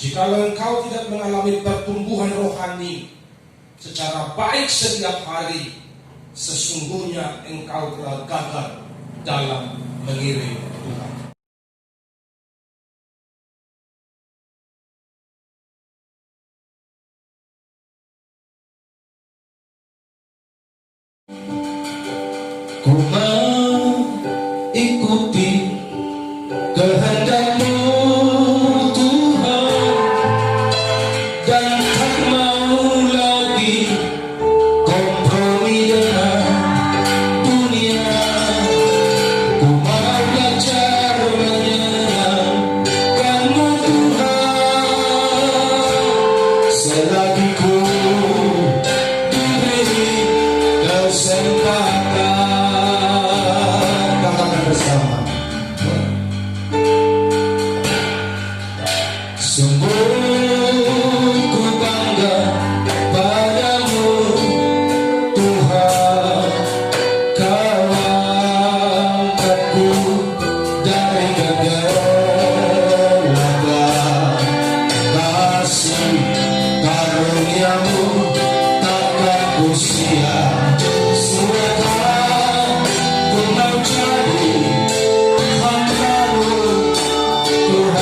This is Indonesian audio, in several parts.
Jikalau engkau tidak mengalami pertumbuhan rohani secara baik setiap hari, sesungguhnya engkau telah gagal dalam mengiring Tuhan. Ku mau ikuti kehendak-Mu Tuhan, dan tak mau lagi kompromi dengan dunia. Ku mau belajar menyenangkan-Mu Tuhan, selagi ku diberi kesempatan. Katakan bersama. Sungguh ku bangga padamu Tuhan, Kau angkatku dari kegelapan. Kasih karunia-Mu takkan ku sia-siakan. Ku mau jadi hamba-Mu Tuhan.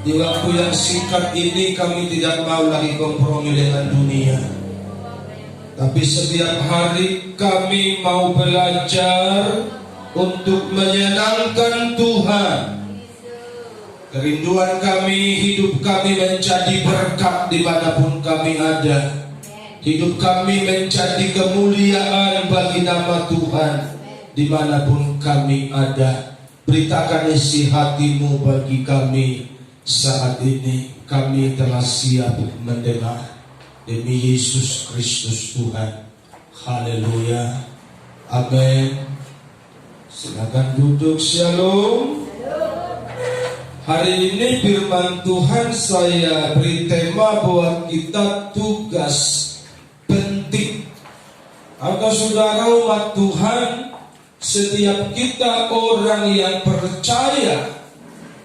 Di waktu yang singkat ini kami tidak mau lagi kompromi dengan dunia, tapi setiap hari kami mau belajar untuk menyenangkan Tuhan. Kerinduan kami, hidup kami menjadi berkat dimanapun kami ada. Hidup kami menjadi kemuliaan bagi nama Tuhan dimanapun kami ada. Beritakan isi hati-Mu bagi kami saat ini. Kami telah siap mendengar. Demi Yesus Kristus Tuhan. Haleluya. Amin. Silakan duduk. Shalom. Hari ini firman Tuhan saya beri tema bahwa kita tugas penting. Maka saudara umat Tuhan, setiap kita orang yang percaya,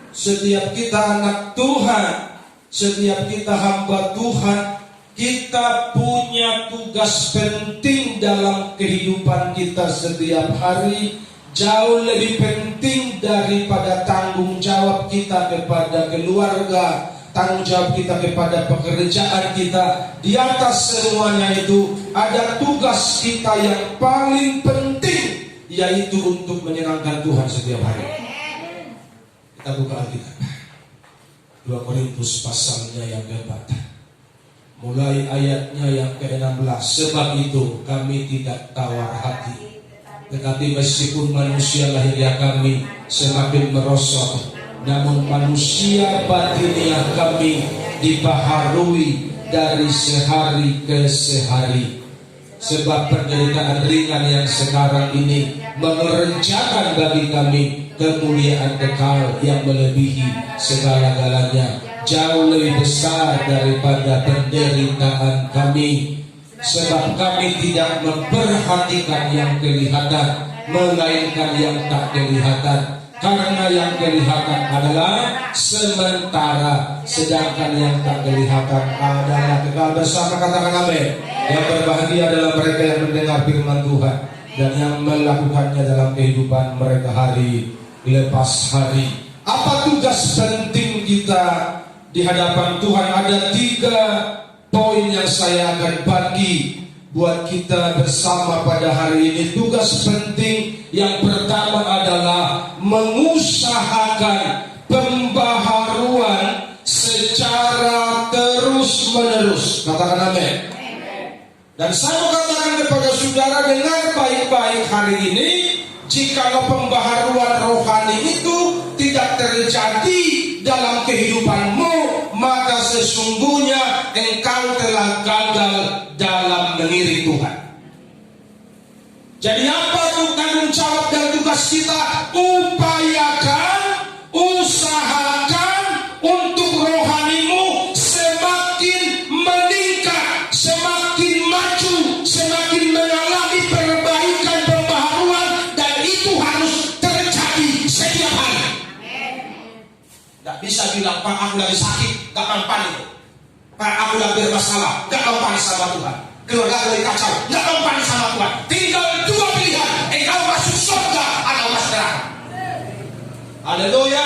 setiap kita anak Tuhan, setiap kita hamba Tuhan, kita punya tugas penting dalam kehidupan kita setiap hari. Jauh lebih penting daripada tanggung jawab kita kepada keluarga, tanggung jawab kita kepada pekerjaan kita. Di atas semuanya itu ada tugas kita yang paling penting, yaitu untuk menyenangkan Tuhan setiap hari. Kita buka Alkitab 2 Korintus pasalnya yang ke-4, mulai ayatnya yang ke-16. Sebab itu kami tidak tawar hati, tetapi meskipun manusia lahiriah kami semakin merosot, namun manusia batiniah kami dibaharui dari sehari ke sehari. Sebab penderitaan ringan yang sekarang ini mengerjakan bagi kami kemuliaan kekal yang melebihi segala-galanya, jauh lebih besar daripada penderitaan kami. Sebab kami tidak memperhatikan yang kelihatan, melainkan yang tak kelihatan. Karena yang kelihatan adalah sementara, sedangkan yang tak kelihatan adalah kekal. Bersama katakan amin. Yang berbahagia adalah mereka yang mendengar firman Tuhan dan yang melakukannya dalam kehidupan mereka hari lepas hari. Apa tugas penting kita di hadapan Tuhan? Ada 3 poin yang saya akan bagi buat kita bersama pada hari ini. Tugas penting yang pertama adalah mengusahakan pembaharuan secara terus-menerus. Katakan amin. Dan saya mau katakan kepada saudara, dengar baik-baik hari ini, jikalau pembaharuan rohani itu tidak terjadi dalam kehidupanmu, maka sesungguhnya engkau telah gagal dalam mengiring Tuhan. Jadi apa tuh tanggung jawab dan tugas kita? Upayakan, usahakan untuk rohanimu semakin meningkat, semakin maju, semakin mengalami perbaikan, pembaharuan, dan itu harus terjadi setiap hari. Gak bisa bilang, Pak aku lagi sakit, gak mempan itu. Pak aku lagi bermasalah, gak mempan sama Tuhan. Keluarga lagi kacau, gak mempan sama Tuhan. Tinggal 2 pilihan, engkau masuk surga atau masuk neraka. Haleluya.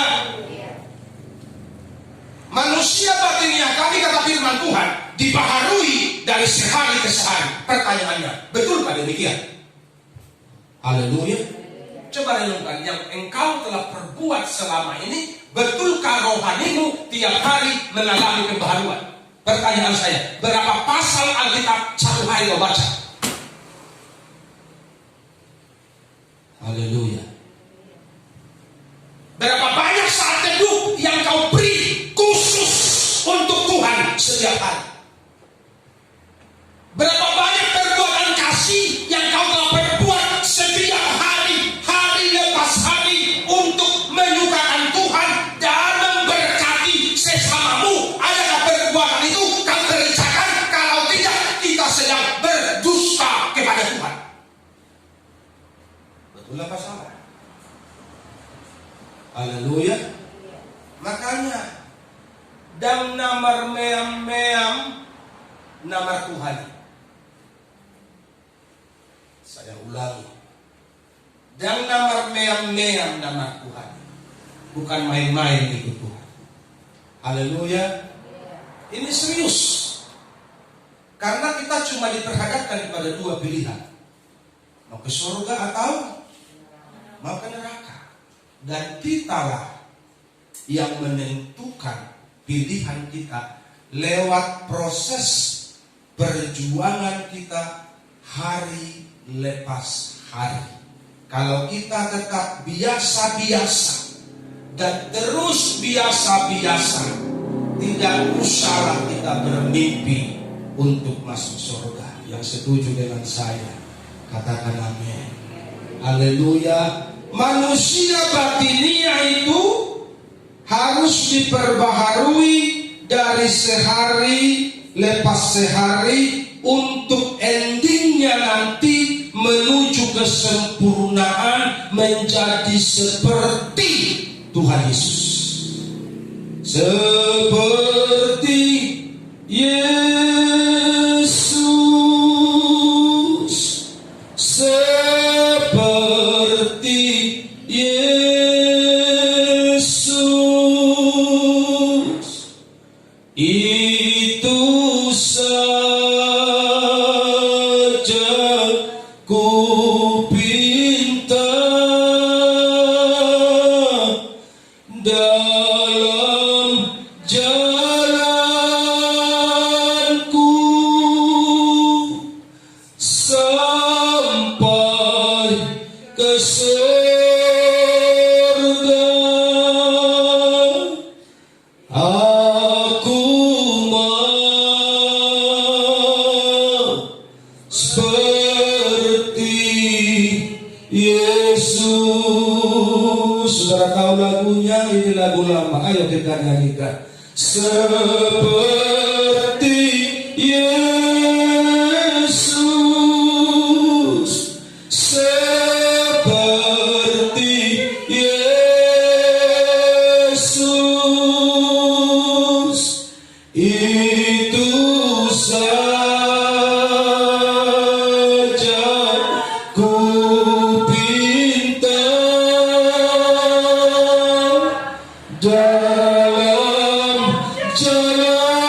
Manusia batinnya kami, kata firman Tuhan, dibaharui dari sehari ke sehari. Pertanyaannya, betulkah demikian? Haleluya. Coba renungkan, yang engkau telah perbuat selama ini, betulkah rohanimu tiap hari mengalami pembaharuan? Pertanyaan saya, berapa pasal Alkitab satu hari kau baca? Haleluya. Berapa banyak saat teduh yang kau beri khusus untuk Tuhan setiap hari? Berapa banyak perbuatan kasih yang kau telah perbuat setiap hari, hari lepas hari, untuk menyukakan Tuhan dan memberkati sesamamu? Adakah perbuatan itu kau kerjakan? Kalau tidak, kita sedang berdusta kepada Tuhan. Betul apa salah? Haleluya. Makanya dam namar meam namar Tuhan. Saya ulangi, dam namar meam namar Tuhan. Bukan main-main itu Tuhan. Haleluya. Ini serius. Karena kita cuma diperhadapkan kepada 2 pilihan. Mau ke surga atau mau ke neraka. Dan kitalah yang menentukan pilihan kita lewat proses perjuangan kita hari lepas hari. Kalau kita tetap biasa-biasa dan terus biasa-biasa, tidak usahlah kita bermimpi untuk masuk surga. Yang setuju dengan saya, katakan amin. Haleluya. Manusia batinia itu harus diperbaharui dari sehari lepas sehari untuk endingnya nanti menuju kesempurnaan menjadi seperti Tuhan Yesus. Seperti Yesus, seperti Yesus, itu saja ku pinta dalam jalanku sampai ke Saudara tahu lagunya, ini lagu lama. Ayo kita nyanyikan. Seperti Yesus, seperti Yesus, itu saja ku pinta dalam jalanku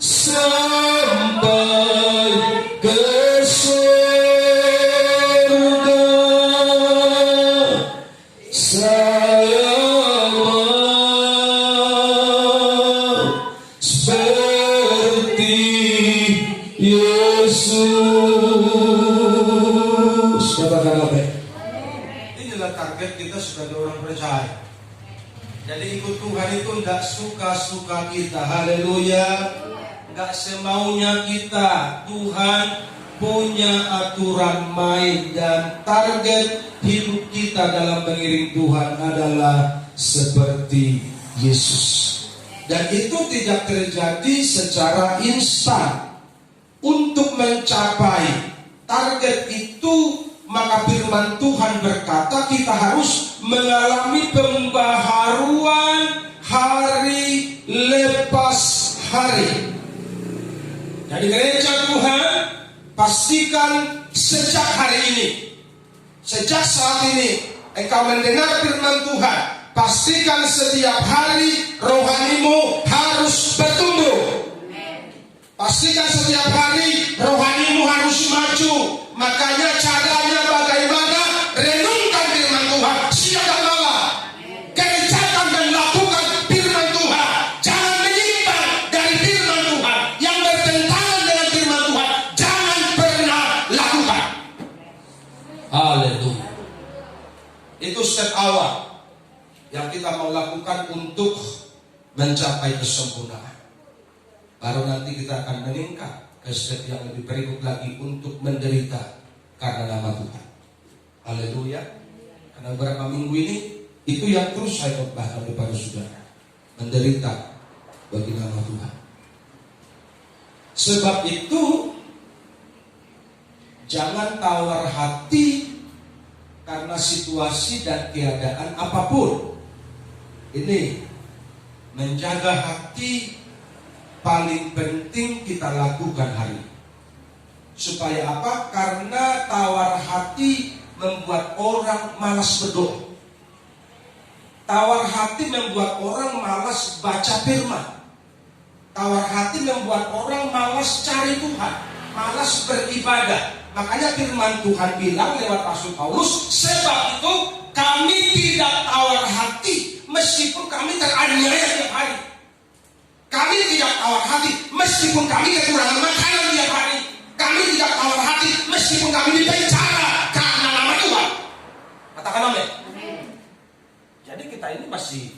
sampai ke surga. Saya mau seperti Yesus. Katakan apa? Inilah target kita sebagai orang percaya. Jadi ikut Tuhan itu tidak suka-suka kita. Haleluya. Tidak semaunya kita. Tuhan punya aturan main, dan target hidup kita dalam mengiring Tuhan adalah seperti Yesus. Dan itu tidak terjadi secara instan. Untuk mencapai target itu, maka firman Tuhan berkata kita harus mengalami pembaharuan hari lepas hari. Jadi gereja Tuhan, pastikan sejak hari ini, sejak saat ini engkau mendengar firman Tuhan, pastikan setiap hari rohanimu harus bertumbuh. Pastikan setiap hari rohanimu harus maju. Makanya caranya bagaimana? Renungkan firman Tuhan siang dan malam. Kerjakan dan lakukan firman Tuhan. Jangan menyimpang dari firman Tuhan. Yang bertentangan dengan firman Tuhan jangan pernah lakukan. Haleluya. Itu step awal yang kita mau lakukan untuk mencapai kesempurnaan. Baru nanti kita akan meningkat ke step yang lebih berikut lagi untuk menderita karena nama Tuhan. Haleluya. Karena beberapa minggu ini itu yang terus saya khotbahkan kepada saudara. Menderita bagi nama Tuhan. Sebab itu jangan tawar hati karena situasi dan keadaan apapun. Ini menjaga hati paling penting kita lakukan hari ini. Supaya apa? Karena tawar hati membuat orang malas berdoa. Tawar hati membuat orang malas baca firman. Tawar hati membuat orang malas cari Tuhan, malas beribadah. Makanya firman Tuhan bilang lewat Rasul Paulus, sebab itu kami tidak tawar hati meskipun kami teraniaya tiap hari. Kami tidak tawar hati meskipun kami kekurangan makanan tiap hari. Kami tidak tawar hati meskipun kami dipenjara karena nama Tuhan. Katakan amin. Jadi kita ini masih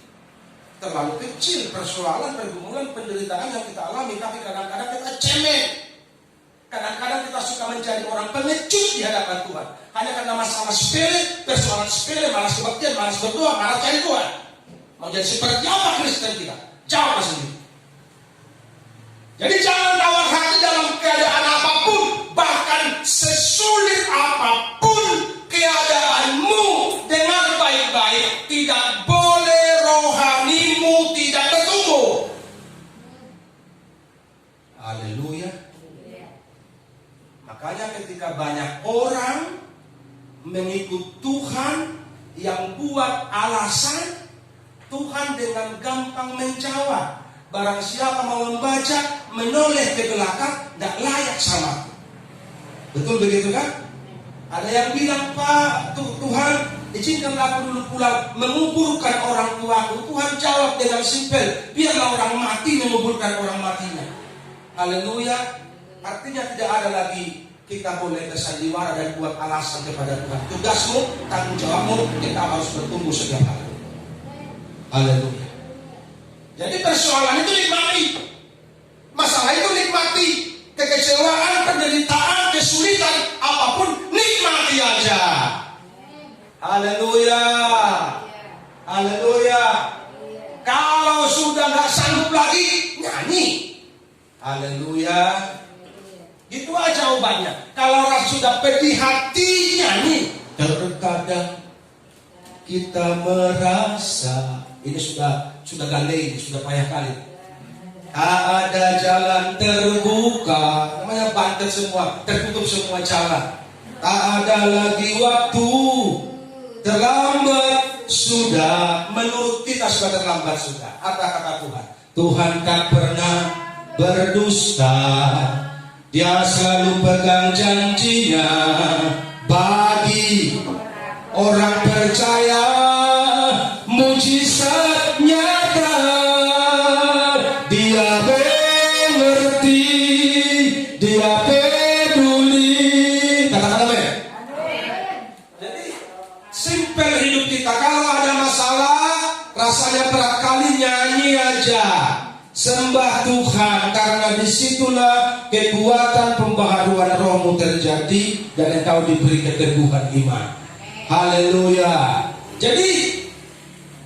terlalu kecil persoalan, pergumulan, penderitaan yang kita alami. Tapi kadang-kadang kita cemen. Kadang-kadang kita suka menjadi orang pengecut di hadapan Tuhan. Hanya karena masalah sepele, persoalan sepele, malas kebaktian, malas berdoa, malas cari Tuhan. Mau jadi seperti apa Kristen kita? Jawab sendiri. Jadi jangan tawar hati dalam keadaan apapun, bahkan sesulit apapun keadaanmu. Dengar baik-baik, tidak boleh rohanimu tidak bertumbuh. Haleluya. Makanya ketika banyak orang mengikut Tuhan yang buat alasan, Tuhan dengan gampang menjawab. Barang siapa mau membaca, menoleh ke belakang, tidak layak sama aku. Betul begitu kan? Ada yang bilang, Pak, Tuhan izinkanlah aku dulu pulang menguburkan orang tuaku. Tuhan jawab dengan simpel, biarlah orang mati menguburkan orang matinya. Haleluya. Artinya tidak ada lagi kita boleh bersandiwara dan buat alasan kepada Tuhan. Tugasmu, tanggung jawabmu, kita harus bertumbuh setiap hari. Haleluya. Jadi persoalan itu nikmati. Masalah itu nikmati. Kekecewaan, penderitaan, kesulitan, apapun nikmati aja. Haleluya. Haleluya. Kalau sudah nggak sanggup lagi, nyanyi. Haleluya. Gitu aja obatnya. Kalau orang sudah pedih hati, nyanyi. Terkadang kita merasa ini sudah galei, sudah payah kali. Tak ada jalan terbuka, namanya bantet semua, tertutup semua jalan. Tak ada lagi waktu, terlambat sudah. Menurut kita sudah terlambat sudah. Apa kata Tuhan? Tuhan tak pernah berdusta. Dia selalu pegang janjinya bagi orang percaya. Mujizat nyata, dia mengerti, dia peduli. Katakan amin. Jadi simpel hidup kita. Kalau ada masalah, rasanya berat kali, nyanyi aja, sembah Tuhan, karena disitulah kekuatan pembaharuan rohmu terjadi dan engkau diberi keteguhan iman. Haleluya. Jadi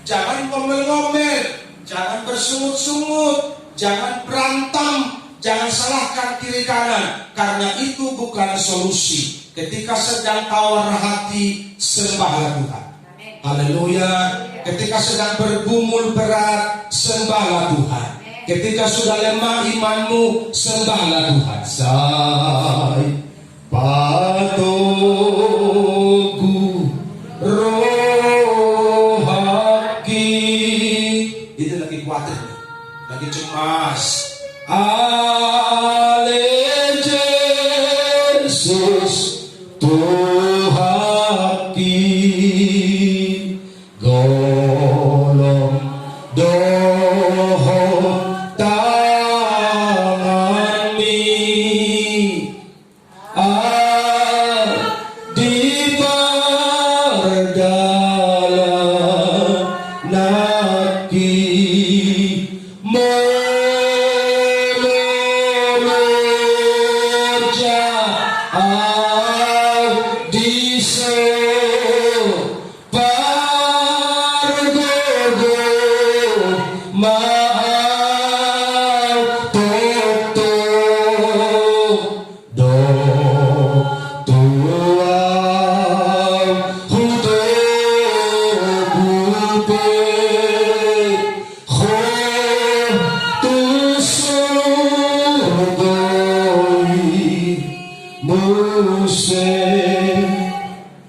jangan ngomel-ngomel, jangan bersungut-sungut, jangan berantem, jangan salahkan kiri kanan, karena itu bukan solusi. Ketika sedang tawar hati, sembahlah Tuhan. Haleluya. Ketika sedang bergumul berat, sembahlah Tuhan. Ketika sudah lemah imanmu, sembahlah Tuhan. Sai patogu rohaki. Itu lagi khawatir, lagi cemas. Ale Yesus Tuhaki golong doho tangani di perdalam naki meloja di separgogo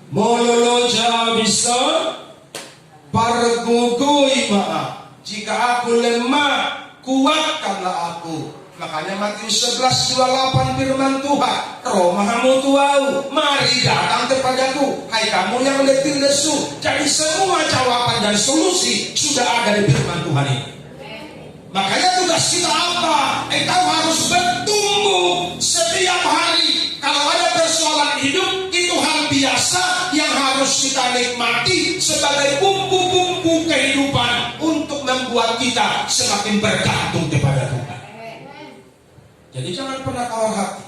Mololoja bisa pargugui maaf. Jika aku lemah, kuatkanlah aku. Makanya Matius 11:28 firman Tuhan, roh mahamu tuau, mari datang kepadaku, hai kamu yang letih lesu. Jadi semua jawaban dan solusi sudah ada di firman Tuhan ini. Makanya tugas kita apa? Engkau harus bertumbuh setiap hari. Kalau ada persoalan hidup, itu hal biasa yang harus kita nikmati sebagai bumbu-bumbu kehidupan untuk membuat kita semakin bergantung kepada Tuhan. Jadi jangan pernah tawar hati,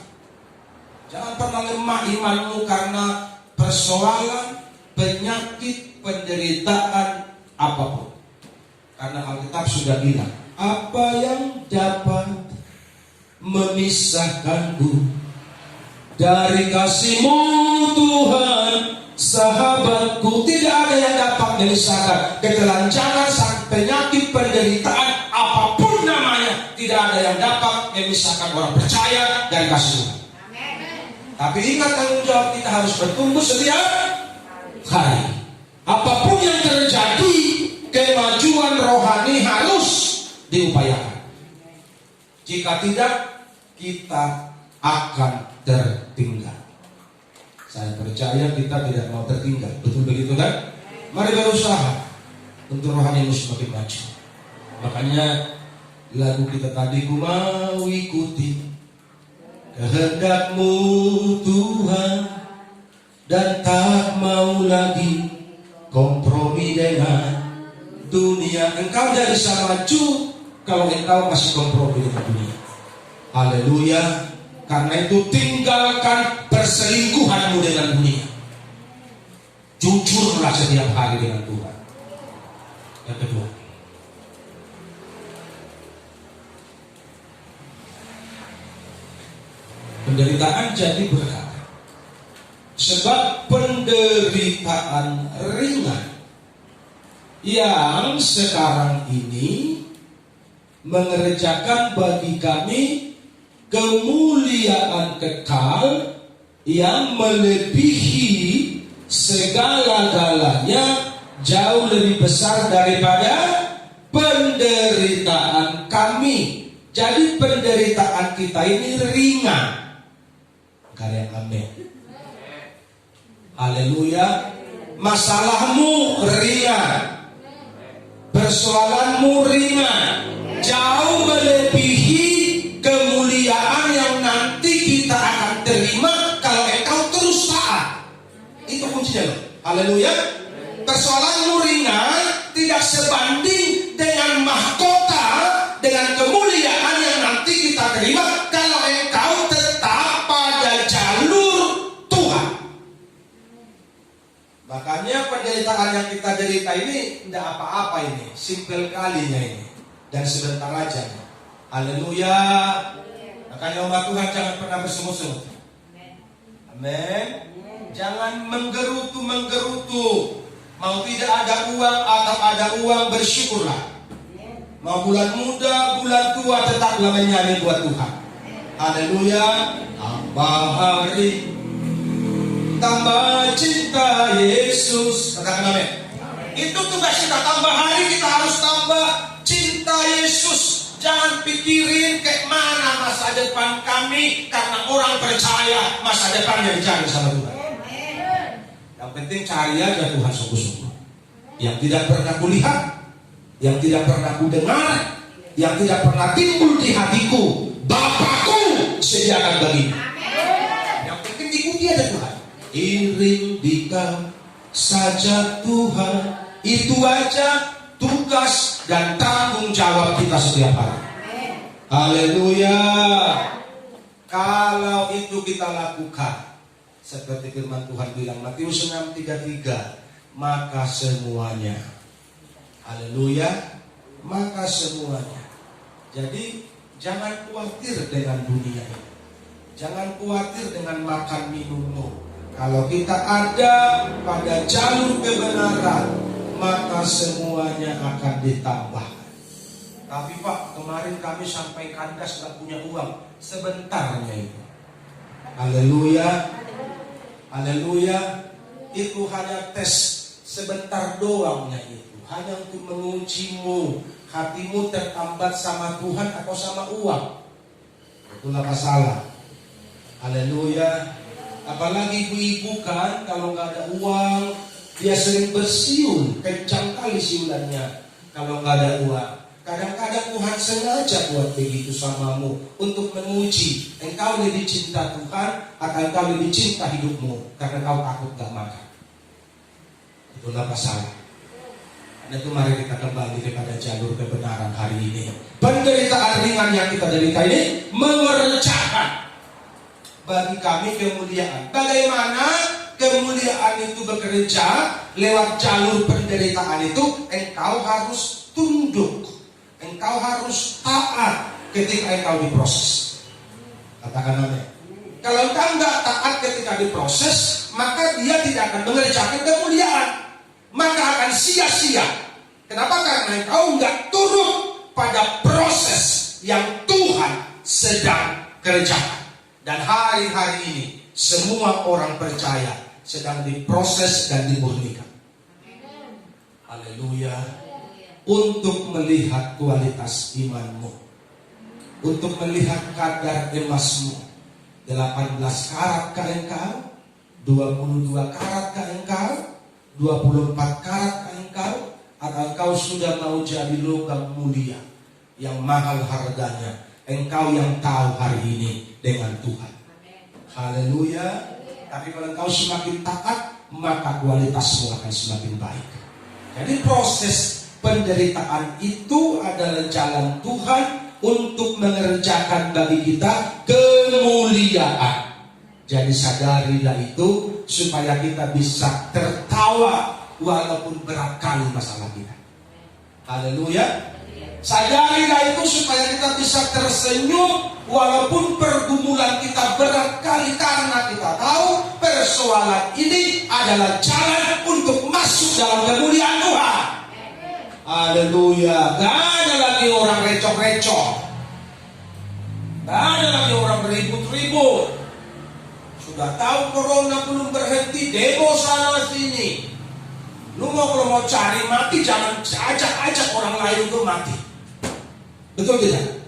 jangan pernah lemah imanmu karena persoalan, penyakit, penderitaan apapun. Karena Alkitab sudah bilang, apa yang dapat memisahkanku dari kasih-Mu Tuhan, sahabatku? Tidak ada yang dapat memisahkan. Ketelanjangan, penyakit, penderitaan, apapun namanya, tidak ada yang dapat memisahkan orang percaya dari kasih Tuhan. Tapi ingat, tanggung jawab kita harus bertumbuh setiap hari. Apapun yang terjadi, kemajuan rohani harus diupayakan. Jika tidak, kita akan tertinggal. Saya percaya kita tidak mau tertinggal. Betul begitu kan? Mari berusaha untuk rohanimu semakin maju. Makanya lagu kita tadi, ku mau ikuti kehendak-Mu Tuhan, dan tak mau lagi kompromi dengan dunia. Engkau tidak bisa maju kalau engkau masih kompromi dengan dunia. Haleluya. Karena itu tinggalkan perselingkuhanmu dengan dunia. Jujur jujurlah setiap hari dengan Tuhan. Yang kedua, penderitaan jadi berkat. Sebab penderitaan ringan yang sekarang ini mengerjakan bagi kami kemuliaan kekal yang melebihi segala-galanya, jauh lebih besar daripada penderitaan kami. Jadi penderitaan kita ini ringan. Karya amin. Haleluya. Masalahmu ringan, persoalanmu ringan, jauh melebihi kemuliaan yang nanti kita akan terima kalau engkau terus taat. Itu kuncinya loh. Haleluya. Persoalanmu ringan tidak sebanding dengan mahkota, dengan kemuliaan yang nanti kita terima kalau engkau tetap pada jalur Tuhan. Makanya penderitaan yang kita derita ini tidak apa-apa ini, simpel kalinya ini, dan sebentar aja. Haleluya. Makanya umat Tuhan jangan pernah bersungut-sungut. Amin. Jangan menggerutu. Mau tidak ada uang atau ada uang, bersyukurlah. Mau bulan muda, bulan tua, tetaplah menyanyi buat Tuhan. Haleluya. Tambah hari, tambah cinta Yesus. Katakan amin. Itu tugas kita, tambah hari kita harus tambah cinta Yesus. Jangan pikirin kayak mana masa depan kami, karena orang percaya masa depannya dicari sama Tuhan. Yang penting cari aja Tuhan sungguh-sungguh. Yang tidak pernah kulihat, yang tidak pernah kudengar, yang tidak pernah timbul di hatiku, Bapakku sediakan bagimu. Yang penting ikuti aja Tuhan. Iring dikau saja Tuhan, itu aja tugas dan tanggung jawab kita setiap hari. Haleluya. Kalau itu kita lakukan, seperti firman Tuhan bilang Matius 6:33, maka semuanya, haleluya, maka semuanya. Jadi jangan khawatir dengan dunia ini, jangan khawatir dengan makan minummu. Kalau kita ada pada jalur kebenaran, maka semuanya akan ditambah. Tapi Pak, kemarin kami sampai kandas gak punya uang. Sebentarnya itu. Haleluya. Haleluya. Itu hanya tes sebentar doangnya itu. Hanya untuk mengujimu, hatimu tertambat sama Tuhan atau sama uang. Itulah masalah. Haleluya. Apalagi ibu-ibu kan, kalau gak ada uang, dia sering bersiul, kencang kali siulannya kalau nggak ada uang. Kadang-kadang Tuhan sengaja buat begitu samamu untuk menguji engkau lebih cinta Tuhan atau engkau lebih cinta hidupmu karena engkau takut gak makan. Itulah masalah. Karena itu mari kita kembali kepada jalur kebenaran hari ini. Penderitaan ringan yang kita derita ini mengerjakan bagi kami kemuliaan. Bagaimana kemuliaan itu bekerja lewat jalur penderitaan itu? Engkau harus tunduk, engkau harus taat ketika engkau diproses. Katakan amin. Kalau engkau nggak taat ketika diproses, maka dia tidak akan mengerjakan kemuliaan, maka akan sia-sia. Kenapa? Karena engkau nggak turut pada proses yang Tuhan sedang kerjakan. Dan hari-hari ini semua orang percaya sedang diproses dan dimurnikan. Haleluya. Untuk melihat kualitas imanmu, untuk melihat kadar emasmu, 18 karat kah engkau, 22 karat kah engkau, 24 karat kah engkau, atau engkau sudah mau jadi logam mulia yang mahal harganya. Engkau yang tahu hari ini dengan Tuhan. Haleluya. Tapi kalau engkau semakin taat, maka kualitasmu akan semakin baik. Jadi proses penderitaan itu adalah jalan Tuhan untuk mengerjakan bagi kita kemuliaan. Jadi sadarilah itu supaya kita bisa tertawa tertawa walaupun berat kali masalah kita. Haleluya. Sadarilah itu supaya kita bisa tersenyum walaupun pergumulan kita berat kali, karena kita tahu persoalan ini adalah jalan untuk masuk dalam kemuliaan Tuhan. Haleluya. Gak ada lagi orang recok-recok, gak ada lagi orang beribut-ribut. Sudah tahu corona belum berhenti, demo sana sini. Lu kalau mau cari mati, jangan ajak orang lain untuk mati. Betul tidak?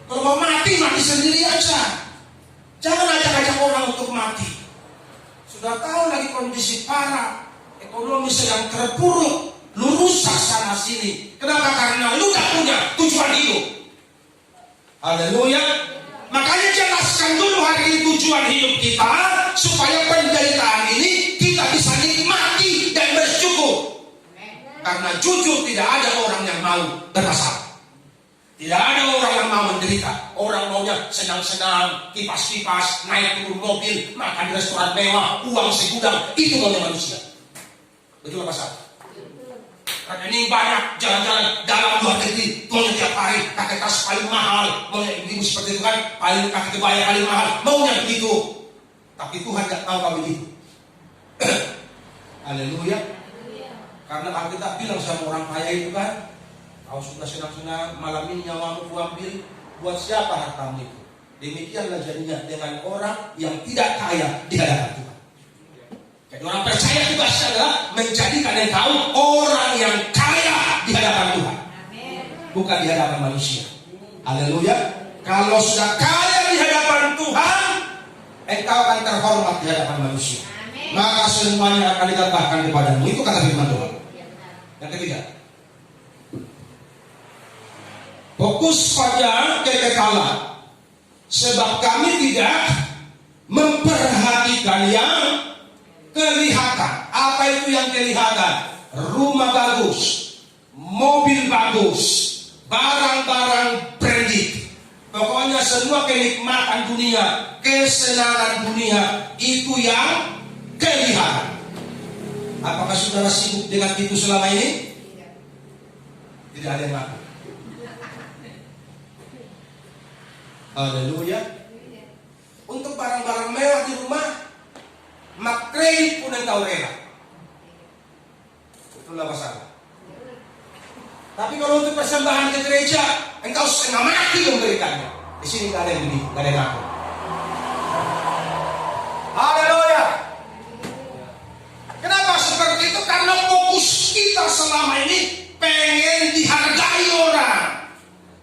Kalau mau mati, mati sendiri aja. Jangan ajak-ajak orang untuk mati. Sudah tahu lagi kondisi parah, ekonomi sedang terpuruk, lu rusak sana sini. Kenapa? Karena lu gak punya tujuan hidup. Haleluya. Makanya jelaskan dulu hari ini tujuan hidup kita, supaya penderitaan ini kita bisa nikmati dan bersyukur. Karena jujur tidak ada orang yang mau bermasalah. Tidak ada orang yang mau menderita. Orang maunya senang-senang, kipas-kipas, naik turun mobil, makan di restoran mewah, uang segudang. Itu maunya manusia. Betul apa salah? Karena ini banyak jalan-jalan dalam luar negeri, maunya tiap hari pakai tas paling mahal, maunya ibu seperti itu kan, paling pakai kebaya paling mahal, maunya begitu. Tapi Tuhan tidak tahu kau begitu. Haleluya. Karena Alkitab bilang sama orang kaya itu kan, kau sudah senang-senang, malam ini nyawamu kuambil, buat siapa hartamu itu? Demikianlah jadinya dengan orang yang tidak kaya di hadapan Tuhan. Jadi orang percaya tugasnya adalah menjadikan engkau orang yang kaya di hadapan Tuhan, bukan di hadapan manusia. Haleluya. Kalau sudah kaya di hadapan Tuhan, engkau akan terhormat di hadapan manusia. Maka semuanya akan ditambahkan kepadamu. Itu kata firman Tuhan. Yang ketiga, fokus pada kekekalan, sebab kami tidak memperhatikan yang kelihatan. Apa itu yang kelihatan? Rumah bagus, mobil bagus, barang-barang branded. Pokoknya semua kenikmatan dunia, kesenangan dunia, itu yang kelihatan. Apakah saudara sibuk dengan itu selama ini? Tidak ada yang ngaku. Haleluya. Untuk barang-barang mewah di rumah, mak kredit pun engkau rela. Itulah masalah. Tapi kalau untuk persembahan ke gereja, engkau setengah mati memberikannya. Di sini gak ada yang begitu, gak ada yang ngaku. Haleluya. Kenapa seperti itu? Karena fokus kita selama ini pengen dihargai orang.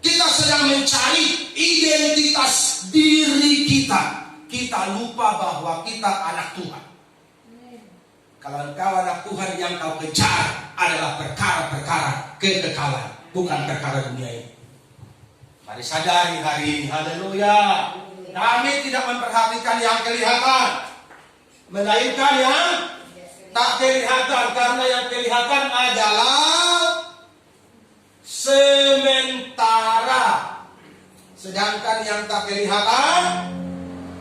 Kita sedang mencari identitas diri kita. Kita lupa bahwa kita anak Tuhan. Kalau engkau anak Tuhan, yang kau kejar adalah perkara-perkara kekekalan, bukan perkara dunia ini. Mari sadari hari ini, haleluya. Kami tidak memperhatikan yang kelihatan, melainkan yang tak kelihatan. Karena yang kelihatan adalah sementara, sedangkan yang tak kelihatan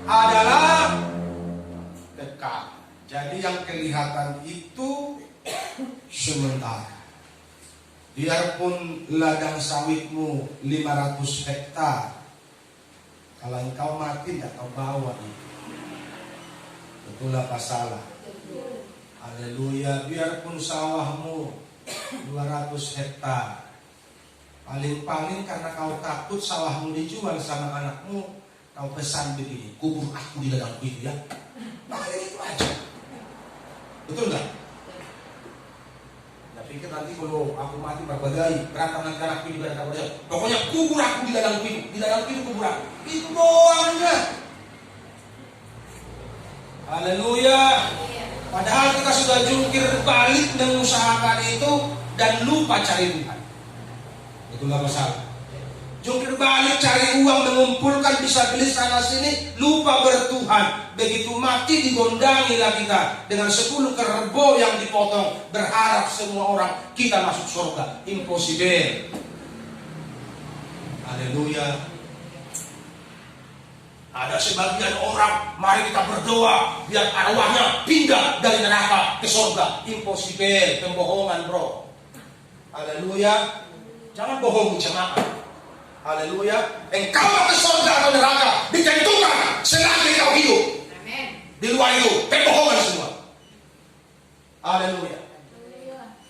adalah kekal. Jadi yang kelihatan itu sementara. Biarpun ladang sawitmu 500 hektar, kalau engkau mati tidak kau bawa itu. Betul apa salah? Haleluya. Biarpun sawahmu 200 hektar, paling-paling karena kau takut sawahmu dijual sama anakmu, kau pesan begini, kubur aku di ladang itu ya. Makanya itu aja. Betul nggak? Nah, pikir nanti kalau aku mati berbagai berantem dengan anakku di ladang itu. Pokoknya kubur aku di ladang itu, kubur aku. Itu doangnya. Haleluya. Padahal kita sudah jungkir balik mengusahakan itu dan lupa cari Tuhan. Itulah masalah. Jungkir balik cari uang, mengumpulkan, bisa beli sana sini, lupa bertuhan. Begitu mati digondangilah kita dengan 10 kerbau yang dipotong, berharap semua orang kita masuk surga. Impossible. Haleluya. Ada sebagian orang, mari kita berdoa biar arwahnya pindah dari neraka ke surga. Impossible, pembohongan bro. Haleluya. Jangan bohong jemaat. Haleluya. Engkau mau ke surga atau neraka ditentukan selagi kau hidup. Amin. Di luar itu pembohongan semua. Haleluya.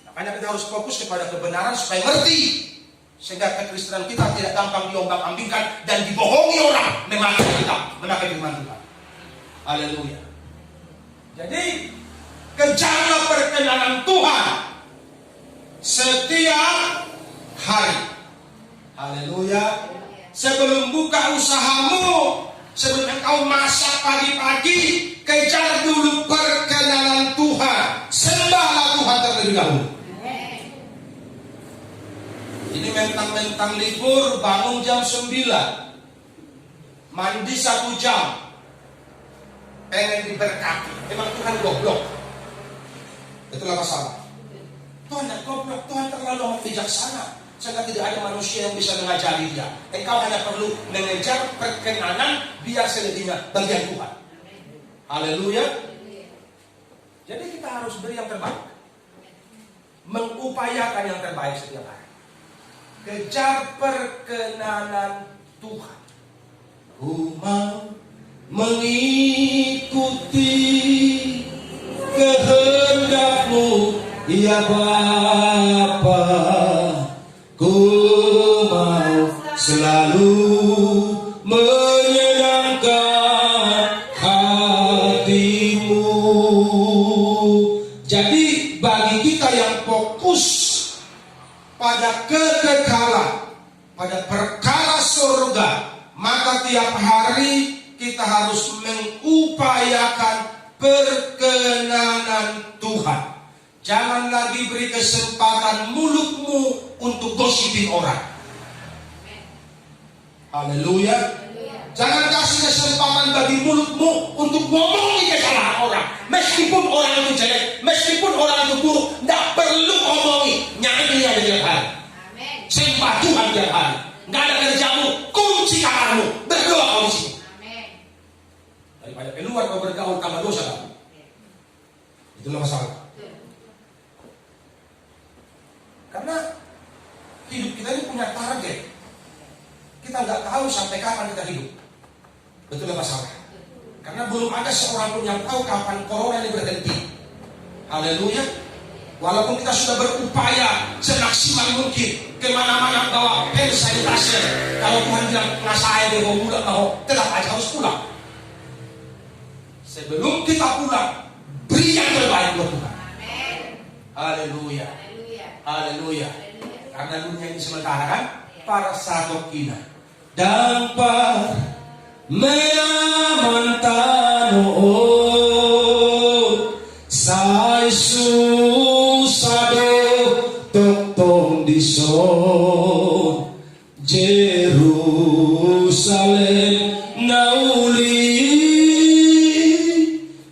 Makanya kita harus fokus kepada kebenaran supaya ngerti, sehingga kekristenan kita tidak gampang diombang-ambingkan dan dibohongi orang memakai kita, memakai firman Tuhan. Haleluya. Jadi kejarlah perkenanan Tuhan setiap hari. Haleluya. Sebelum buka usahamu, sebelum engkau masak pagi-pagi, kejar dulu perkenanan Tuhan. Sembahlah Tuhan terlebih dahulu. Ini mentang-mentang libur, bangun jam 9, mandi 1 jam, pengen diberkati. Emang Tuhan goblok? Itulah masalah. Tuhan tidak goblok, Tuhan terlalu bijaksana, sehingga tidak ada manusia yang bisa mengajari dia. Engkau hanya perlu mengejar perkenanan, biar selebihnya bagian Tuhan. Haleluya. Jadi kita harus beri yang terbaik, mengupayakan yang terbaik setiap hari. Kejar perkenanan Tuhan. Ku mau mengikuti kehendak-Mu, ya Bapa. Ku mau selalu menyenangkan hati-Mu. Jadi bagi kita yang fokus pada kekekalan, pada perkara surga, maka tiap hari kita harus mengupayakan perkenanan Tuhan. Jangan lagi beri kesempatan mulutmu untuk gosipin orang. Haleluya. Jangan kasih kesempatan bagi mulutmu untuk ngomongin kesalahan orang. Meskipun orang itu jelek, meskipun orang itu buruk, tidak perlu ngomongi. Nyanyi aja tiap hari. Amin. Sembah Tuhan tiap hari. Nggak ada kerjamu, kunci kamarmu, berdoa kau di sini. Amin. Daripada keluar kau bergaul tambah dosa kamu. Itulah masalah. Karena hidup kita ini punya target. Kita nggak tahu sampai kapan kita hidup. Betul masalah. Karena belum ada seorang pun yang tahu kapan corona ini berhenti. Haleluya. Walaupun kita sudah berupaya semaksimal mungkin kemana-mana bawa hand sanitizer. Kalau Tuhan bilang nggak saya deh mau pulang, mau tetap aja harus pulang. Sebelum kita pulang, beri yang terbaik buat Tuhan. Amin. Haleluya. Haleluya. Haleluya. Haleluya. Karena dunia ini sementara kan, para sahabat kita dapat menamantano sai susado totong dison Jerusalem nauli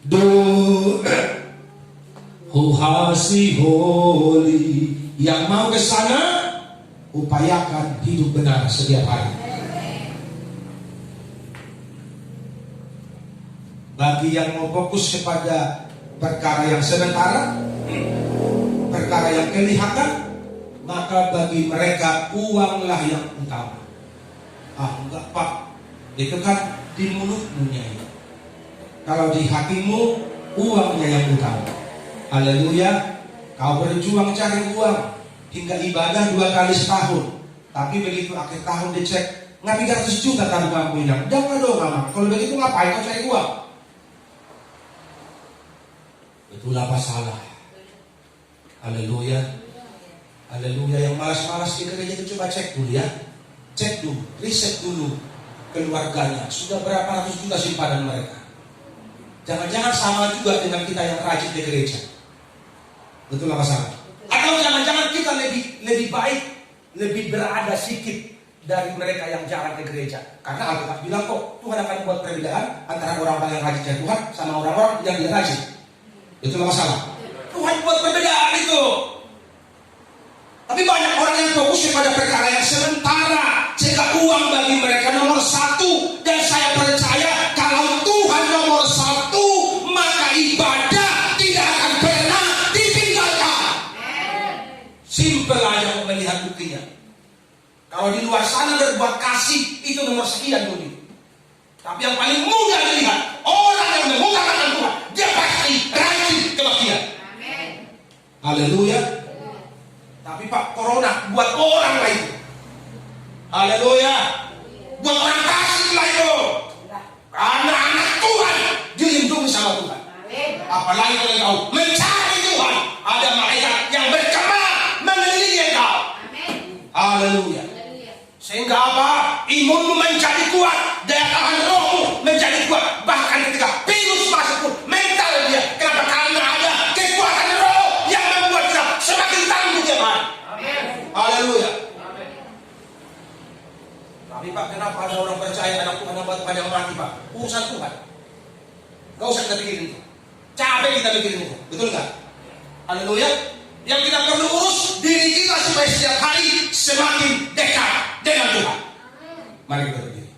do huhasi holi. Yang mau ke sana, upayakan hidup benar setiap hari. Bagi yang mau fokus kepada perkara yang sementara, perkara yang kelihatan, maka bagi mereka uanglah yang utama. Ah enggak Pak, itu kan di mulutmu nyai. Kalau di hatimu, uangnya yang utama. Haleluya. Kau berjuang cari uang hingga ibadah 2 kali setahun, tapi begitu akhir tahun dicek, nggak 300 juta tabunganmu hilang. Jangan dong mama. Kalau begitu ngapain kau cari uang? Itulah masalah. Haleluya. Haleluya. Yang malas-malas di gereja itu coba cek dulu ya. Cek dulu, riset dulu keluarganya. Sudah berapa ratus juta simpanan mereka. Jangan-jangan sama juga dengan kita yang rajin di gereja. Betullah masalah. Atau jangan-jangan kita lebih baik, lebih berada sedikit dari mereka yang jarang ke gereja. Karena Alkitab bilang kok Tuhan akan membuat perbedaan antara orang-orang yang rajin ke Tuhan sama orang-orang yang tidak rajin. Itulah masalah. Tuhan buat perbedaan itu. Tapi banyak orang yang fokus kepada perkara yang sementara, sehingga uang bagi mereka nomor 1. Dan saya percaya Kalau di luar sana berbuat kasih, itu nomor sekian dunia. Tapi yang paling mudah dilihat, orang yang menemukan Tuhan, dia pasti rajin kebaktian. Amin. Haleluya. Tapi Pak, corona buat orang lain. Haleluya. Buat orang kasih lah itu. Karena anak Tuhan dilindungi sama Tuhan. Amin. Apalagi kalau kau mencari Tuhan, ada malaikat yang berkemah mengelilingi engkau. Amin. Haleluya. Haleluya. Sehingga apa? Imunmu menjadi kuat, daya tahan rohmu menjadi kuat. Bahkan ketika virus masuk pun mental dia. Kenapa? Karena ada kekuatan roh yang membuat kita semakin tangguh tiap hari. Amin. Haleluya. Amin. Tapi Pak, kenapa ada orang percaya anak Tuhan pada yang mati Pak? Urusan Tuhan. Gak usah kita pikirin itu. Capek kita pikirin itu. Betul nggak? Haleluya. Yang kita perlu urus diri kita supaya setiap hari semakin dekat dengan Tuhan. Mari kita berdiri.